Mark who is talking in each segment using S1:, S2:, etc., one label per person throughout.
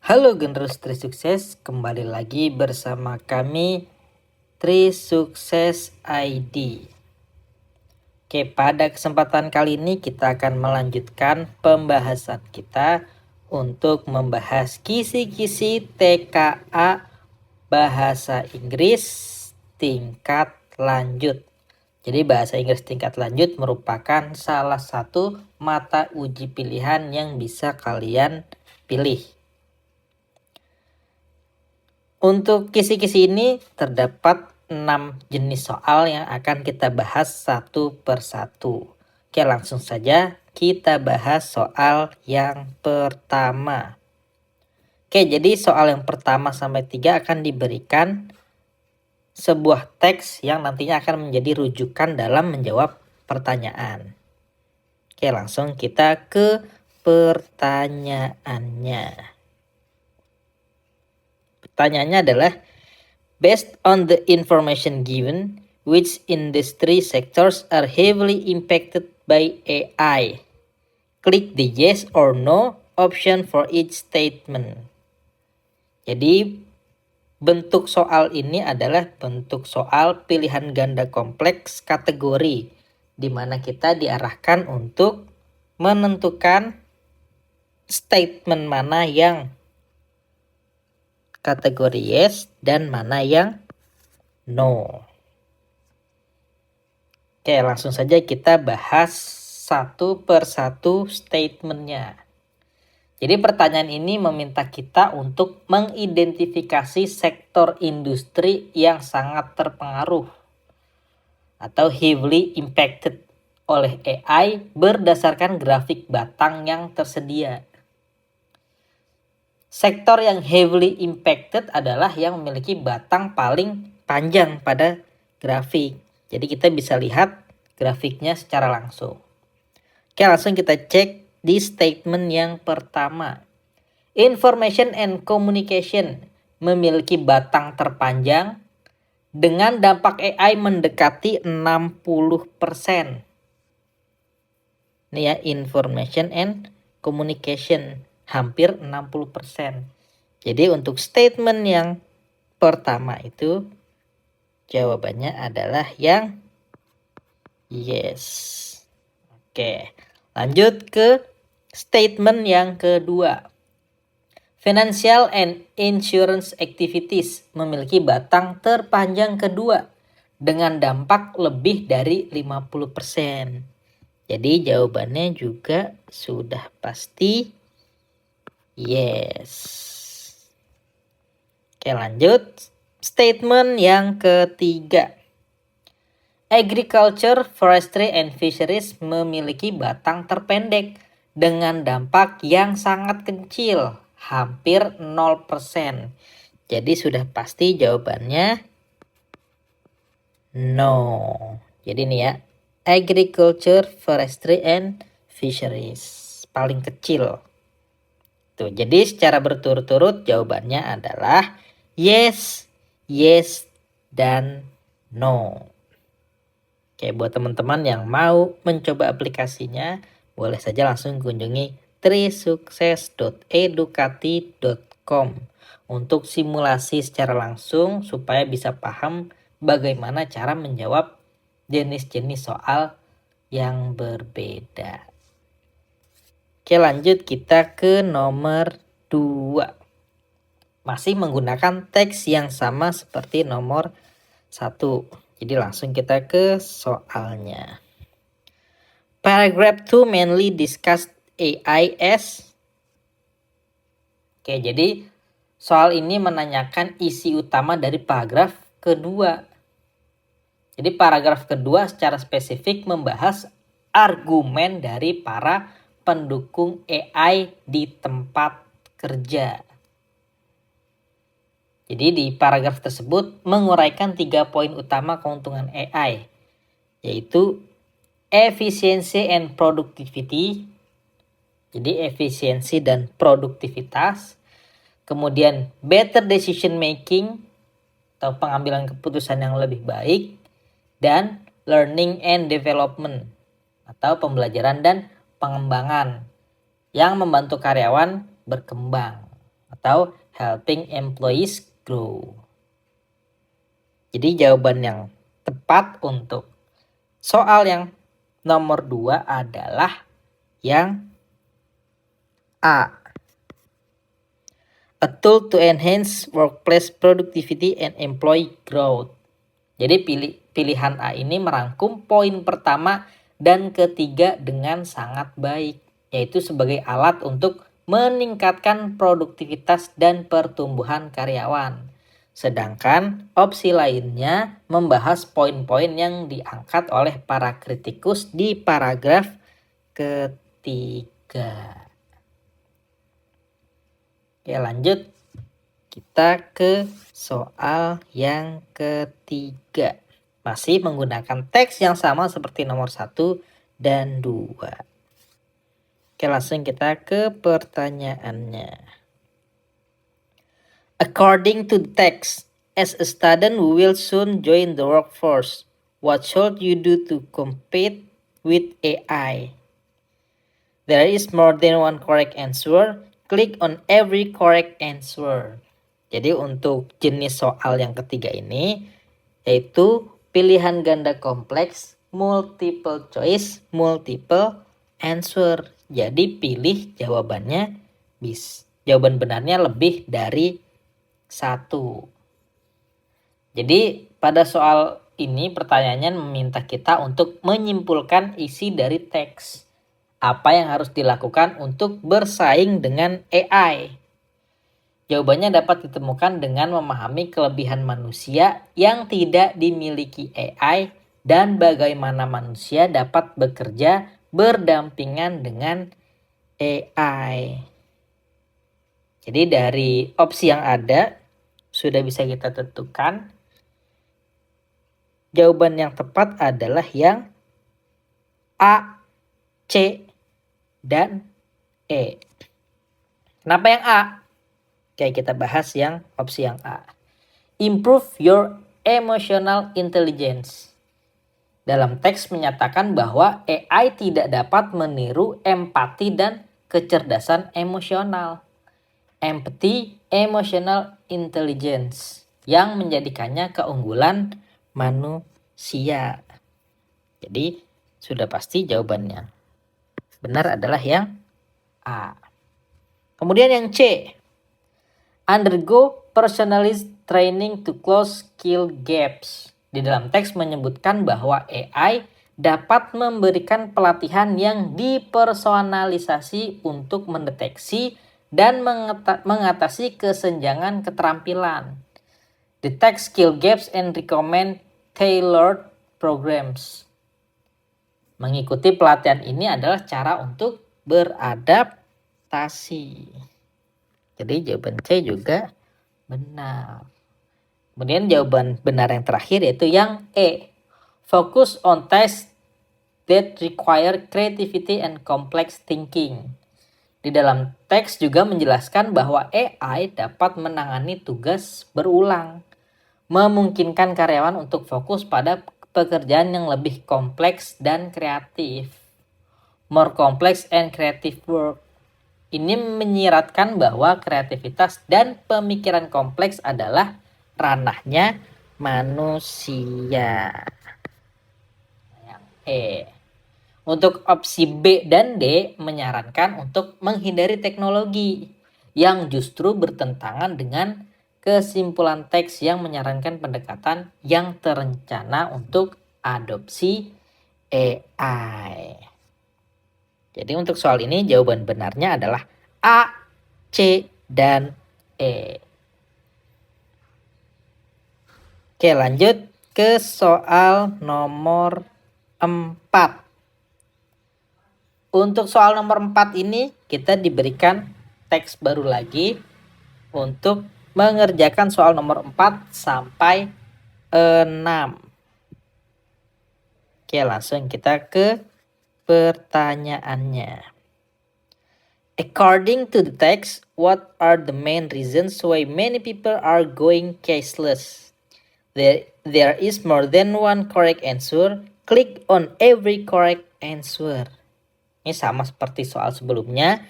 S1: Halo generus Tri Sukses, kembali lagi bersama kami Tri Sukses ID. Oke, pada kesempatan kali ini kita akan melanjutkan pembahasan kita untuk membahas kisi-kisi TKA Bahasa Inggris tingkat lanjut. Jadi bahasa Inggris tingkat lanjut merupakan salah satu mata uji pilihan yang bisa kalian pilih. Untuk kisi-kisi ini terdapat 6 jenis soal yang akan kita bahas satu persatu. Oke, langsung saja kita bahas soal yang pertama. Oke, jadi soal yang pertama sampai 3 akan diberikan sebuah teks yang nantinya akan menjadi rujukan dalam menjawab pertanyaan. Oke, langsung kita ke pertanyaannya. Pertanyaannya adalah, based on the information given, which industry sectors are heavily impacted by AI? Click the yes or no option for each statement. Jadi bentuk soal ini adalah bentuk soal pilihan ganda kompleks kategori, di mana kita diarahkan untuk menentukan statement mana yang kategori yes dan mana yang no. Oke, langsung saja kita bahas satu persatu statementnya. Jadi pertanyaan ini meminta kita untuk mengidentifikasi sektor industri yang sangat terpengaruh atau heavily impacted oleh AI berdasarkan grafik batang yang tersedia. Sektor yang heavily impacted adalah yang memiliki batang paling panjang pada grafik. Jadi kita bisa lihat grafiknya secara langsung. Oke, langsung kita cek di statement yang pertama. Information and communication memiliki batang terpanjang dengan dampak AI mendekati 60%. Ini ya, information and communication hampir 60%. Jadi untuk statement yang pertama itu jawabannya adalah yang yes. Oke, lanjut ke statement yang kedua. Financial and insurance activities memiliki batang terpanjang kedua dengan dampak lebih dari 50%. Jadi jawabannya juga sudah pasti yes. Oke, lanjut. Statement yang ketiga. Agriculture, forestry, and fisheries memiliki batang terpendek dengan dampak yang sangat kecil, hampir 0%. Jadi sudah pasti jawabannya no. Jadi ini ya, agriculture, forestry, and fisheries paling kecil. Tuh, jadi secara berturut-turut jawabannya adalah yes, yes, dan no. Oke, buat teman-teman yang mau mencoba aplikasinya, boleh saja langsung kunjungi trisukses.edukati.com untuk simulasi secara langsung supaya bisa paham bagaimana cara menjawab jenis-jenis soal yang berbeda. Oke, lanjut kita ke nomor 2. Masih menggunakan teks yang sama seperti nomor 1. Jadi langsung kita ke soalnya. Paragraph 2 mainly discussed AI as. Oke, jadi soal ini menanyakan isi utama dari paragraf kedua. Jadi paragraf kedua secara spesifik membahas argumen dari para pendukung AI di tempat kerja. Jadi di paragraf tersebut menguraikan 3 poin utama keuntungan AI, yaitu efficiency and productivity. Jadi efisiensi dan produktivitas. Kemudian better decision making atau pengambilan keputusan yang lebih baik. Dan learning and development atau pembelajaran dan pengembangan yang membantu karyawan berkembang. atau helping employees grow. Jadi jawaban yang tepat untuk soal yang nomor 2 adalah yang A. A tool to enhance workplace productivity and employee growth. Jadi pilihan A ini merangkum poin pertama dan ketiga dengan sangat baik, yaitu sebagai alat untuk meningkatkan produktivitas dan pertumbuhan karyawan. Sedangkan opsi lainnya membahas poin-poin yang diangkat oleh para kritikus di paragraf ketiga. Oke, lanjut. Kita ke soal yang ketiga. Masih menggunakan teks yang sama seperti nomor 1 dan 2. Oke, langsung kita ke pertanyaannya. According to the text, as a student who will soon join the workforce, what should you do to compete with AI? There is more than one correct answer. Click on every correct answer. Jadi untuk jenis soal yang ketiga ini yaitu pilihan ganda kompleks, multiple choice, multiple answer. Jadi pilih jawabannya jawaban benarnya lebih dari 1. Jadi pada soal ini pertanyaannya meminta kita untuk menyimpulkan isi dari teks. Apa yang harus dilakukan untuk bersaing dengan AI? Jawabannya dapat ditemukan dengan memahami kelebihan manusia yang tidak dimiliki AI dan bagaimana manusia dapat bekerja berdampingan dengan AI. Jadi dari opsi yang ada sudah bisa kita tentukan. Jawaban yang tepat adalah yang A, C, dan E. Kenapa yang A? Oke, kita bahas yang opsi yang A. Improve your emotional intelligence. Dalam teks menyatakan bahwa AI tidak dapat meniru empati dan kecerdasan emosional. Empathy, emotional intelligence yang menjadikannya keunggulan manusia. Jadi sudah pasti jawabannya benar adalah yang A. Kemudian yang C. Undergo personalized training to close skill gaps. Di dalam teks menyebutkan bahwa AI dapat memberikan pelatihan yang dipersonalisasi untuk mendeteksi dan mengatasi kesenjangan keterampilan. Detect skill gaps and recommend tailored programs. Mengikuti pelatihan ini adalah cara untuk beradaptasi. Jadi jawaban C juga benar. Kemudian jawaban benar yang terakhir yaitu yang E. Focus on tasks that require creativity and complex thinking. Di dalam teks juga menjelaskan bahwa AI dapat menangani tugas berulang, memungkinkan karyawan untuk fokus pada pekerjaan yang lebih kompleks dan kreatif. More complex and creative work. Ini menyiratkan bahwa kreativitas dan pemikiran kompleks adalah ranahnya manusia. Yang E. Untuk opsi B dan D menyarankan untuk menghindari teknologi yang justru bertentangan dengan kesimpulan teks yang menyarankan pendekatan yang terencana untuk adopsi AI. Jadi untuk soal ini jawaban benarnya adalah A, C, dan E. Oke, lanjut ke soal nomor 4. Untuk soal nomor 4 ini kita diberikan teks baru lagi untuk mengerjakan soal nomor 4 sampai 6. Oke, langsung kita ke pertanyaannya. According to the text, what are the main reasons why many people are going cashless? There is more than one correct answer. Click on every correct answer. Ini sama seperti soal sebelumnya.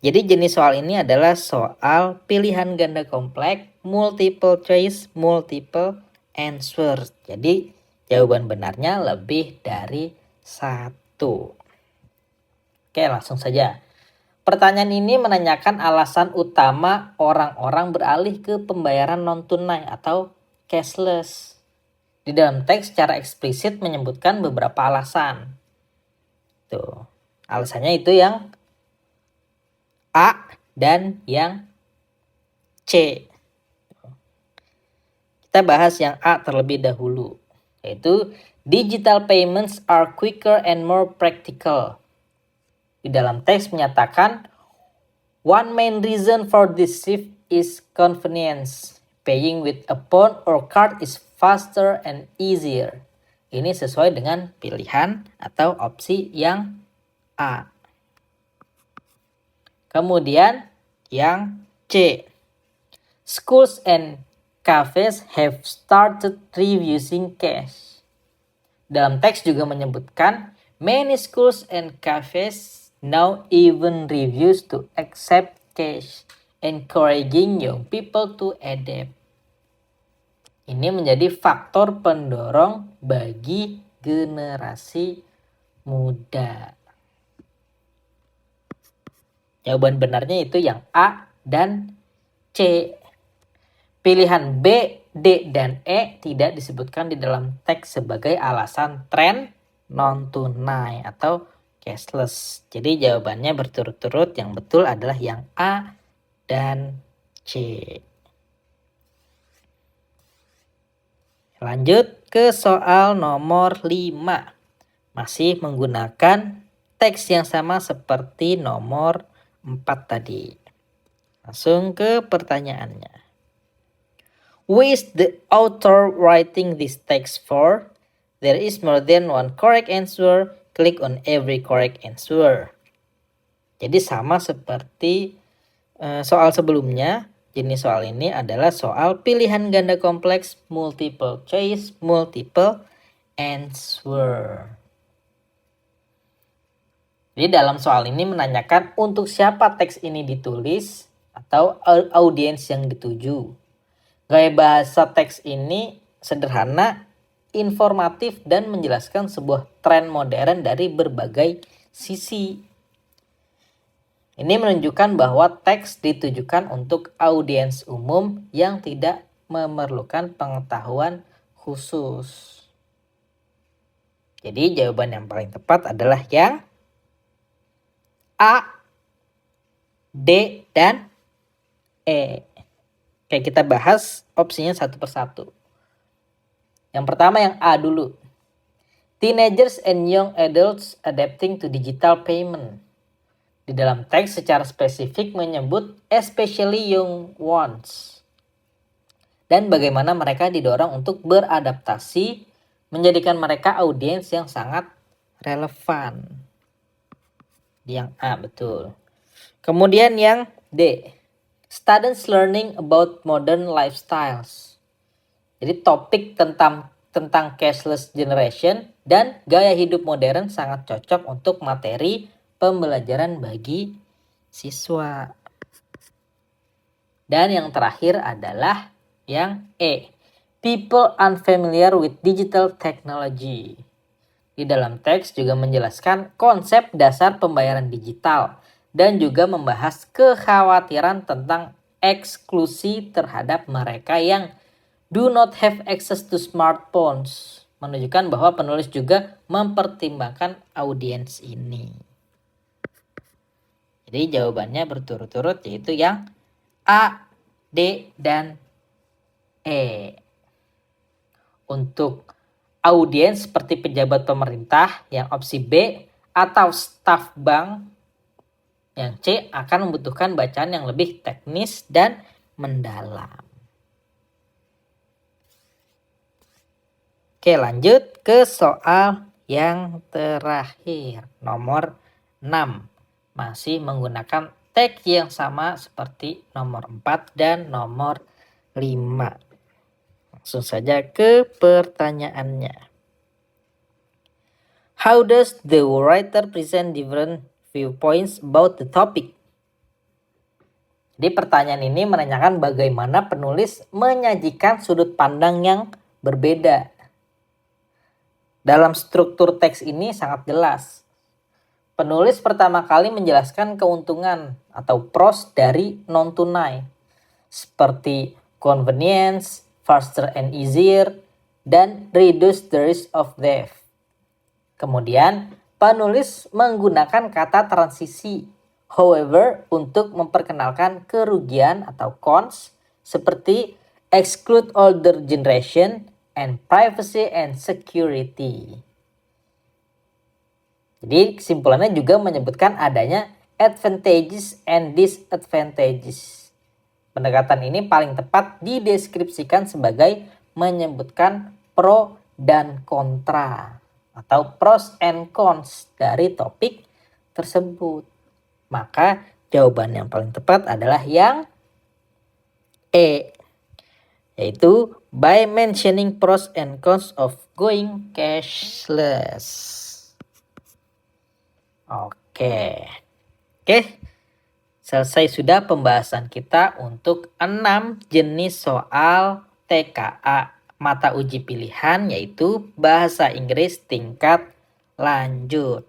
S1: Jadi jenis soal ini adalah soal pilihan ganda kompleks, multiple choice, multiple answer. Jadi jawaban benarnya lebih dari satu. Oke, langsung saja. Pertanyaan ini menanyakan alasan utama orang-orang beralih ke pembayaran non-tunai atau cashless. Di dalam teks secara eksplisit menyebutkan beberapa alasan. Tuh, alasannya itu yang A dan yang C. Kita bahas yang A terlebih dahulu, yaitu digital payments are quicker and more practical. Di dalam teks menyatakan, one main reason for this shift is convenience. Paying with a phone or card is faster and easier. Ini sesuai dengan pilihan atau opsi yang A. Kemudian yang C. Schools and cafes have started reusing cash. Dalam teks juga menyebutkan many schools and cafes now even refuse to accept cash, encouraging young people to adapt. Ini menjadi faktor pendorong bagi generasi muda. Jawaban benarnya itu yang A dan C. Pilihan B, D, dan E tidak disebutkan di dalam teks sebagai alasan tren non-tunai atau cashless. Jadi jawabannya berturut-turut, yang betul adalah yang A dan C. Lanjut ke soal nomor 5. Masih menggunakan teks yang sama seperti nomor 4 tadi. Langsung ke pertanyaannya. Who is the author writing this text for? There is more than one correct answer. Click on every correct answer. Jadi sama seperti soal sebelumnya. Jenis soal ini adalah soal pilihan ganda kompleks, multiple choice, multiple answer. Jadi dalam soal ini menanyakan untuk siapa teks ini ditulis atau audiens yang dituju. Gaya bahasa teks ini sederhana, informatif, dan menjelaskan sebuah tren modern dari berbagai sisi. Ini menunjukkan bahwa teks ditujukan untuk audiens umum yang tidak memerlukan pengetahuan khusus. Jadi jawaban yang paling tepat adalah yang A, D, dan E. Oke, kita bahas opsinya satu persatu. Yang pertama yang A dulu. Teenagers and young adults adapting to digital payment. Di dalam teks secara spesifik menyebut especially young ones. Dan bagaimana mereka didorong untuk beradaptasi, menjadikan mereka audiens yang sangat relevan. Yang A betul. Kemudian yang D. Students learning about modern lifestyles. Jadi topik tentang cashless generation dan gaya hidup modern sangat cocok untuk materi pembelajaran bagi siswa. Dan yang terakhir adalah yang E. People unfamiliar with digital technology. Di dalam teks juga menjelaskan konsep dasar pembayaran digital dan juga membahas kekhawatiran tentang eksklusi terhadap mereka yang do not have access to smartphones. Menunjukkan bahwa penulis juga mempertimbangkan audiens ini. Jadi jawabannya berturut-turut, yaitu yang A, D, dan E. Untuk audiens seperti pejabat pemerintah, yang opsi B, atau staf bank, yang C, akan membutuhkan bacaan yang lebih teknis dan mendalam. Oke, lanjut ke soal yang terakhir, nomor 6. Masih menggunakan teks yang sama seperti nomor 4 dan nomor 5. Langsung saja ke pertanyaannya. How does the writer present different viewpoints about the topic? Di pertanyaan ini menanyakan bagaimana penulis menyajikan sudut pandang yang berbeda. Dalam struktur teks ini sangat jelas. Penulis pertama kali menjelaskan keuntungan atau pros dari non-tunai, seperti convenience, faster and easier, dan reduce the risk of death. Kemudian, penulis menggunakan kata transisi, however, untuk memperkenalkan kerugian atau cons, seperti exclude older generation and privacy and security. Jadi kesimpulannya juga menyebutkan adanya advantages and disadvantages. Pendekatan ini paling tepat dideskripsikan sebagai menyebutkan pro dan kontra atau pros and cons dari topik tersebut. Maka jawaban yang paling tepat adalah yang E, yaitu by mentioning pros and cons of going cashless. Oke, selesai sudah pembahasan kita untuk 6 jenis soal TKA mata uji pilihan, yaitu bahasa Inggris tingkat lanjut.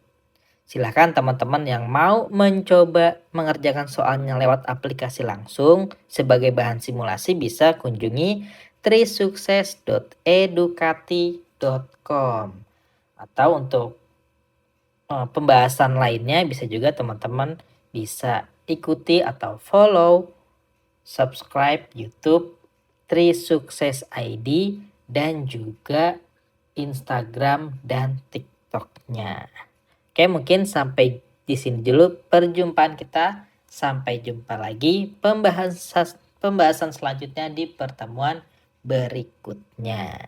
S1: Silahkan teman-teman yang mau mencoba mengerjakan soalnya lewat aplikasi langsung sebagai bahan simulasi bisa kunjungi trisukses.edukati.com, atau untuk pembahasan lainnya bisa juga teman-teman bisa ikuti atau follow, subscribe YouTube Trisukses ID dan juga Instagram dan TikToknya. Oke, mungkin sampai di sini dulu perjumpaan kita. Sampai jumpa lagi pembahasan selanjutnya di pertemuan berikutnya.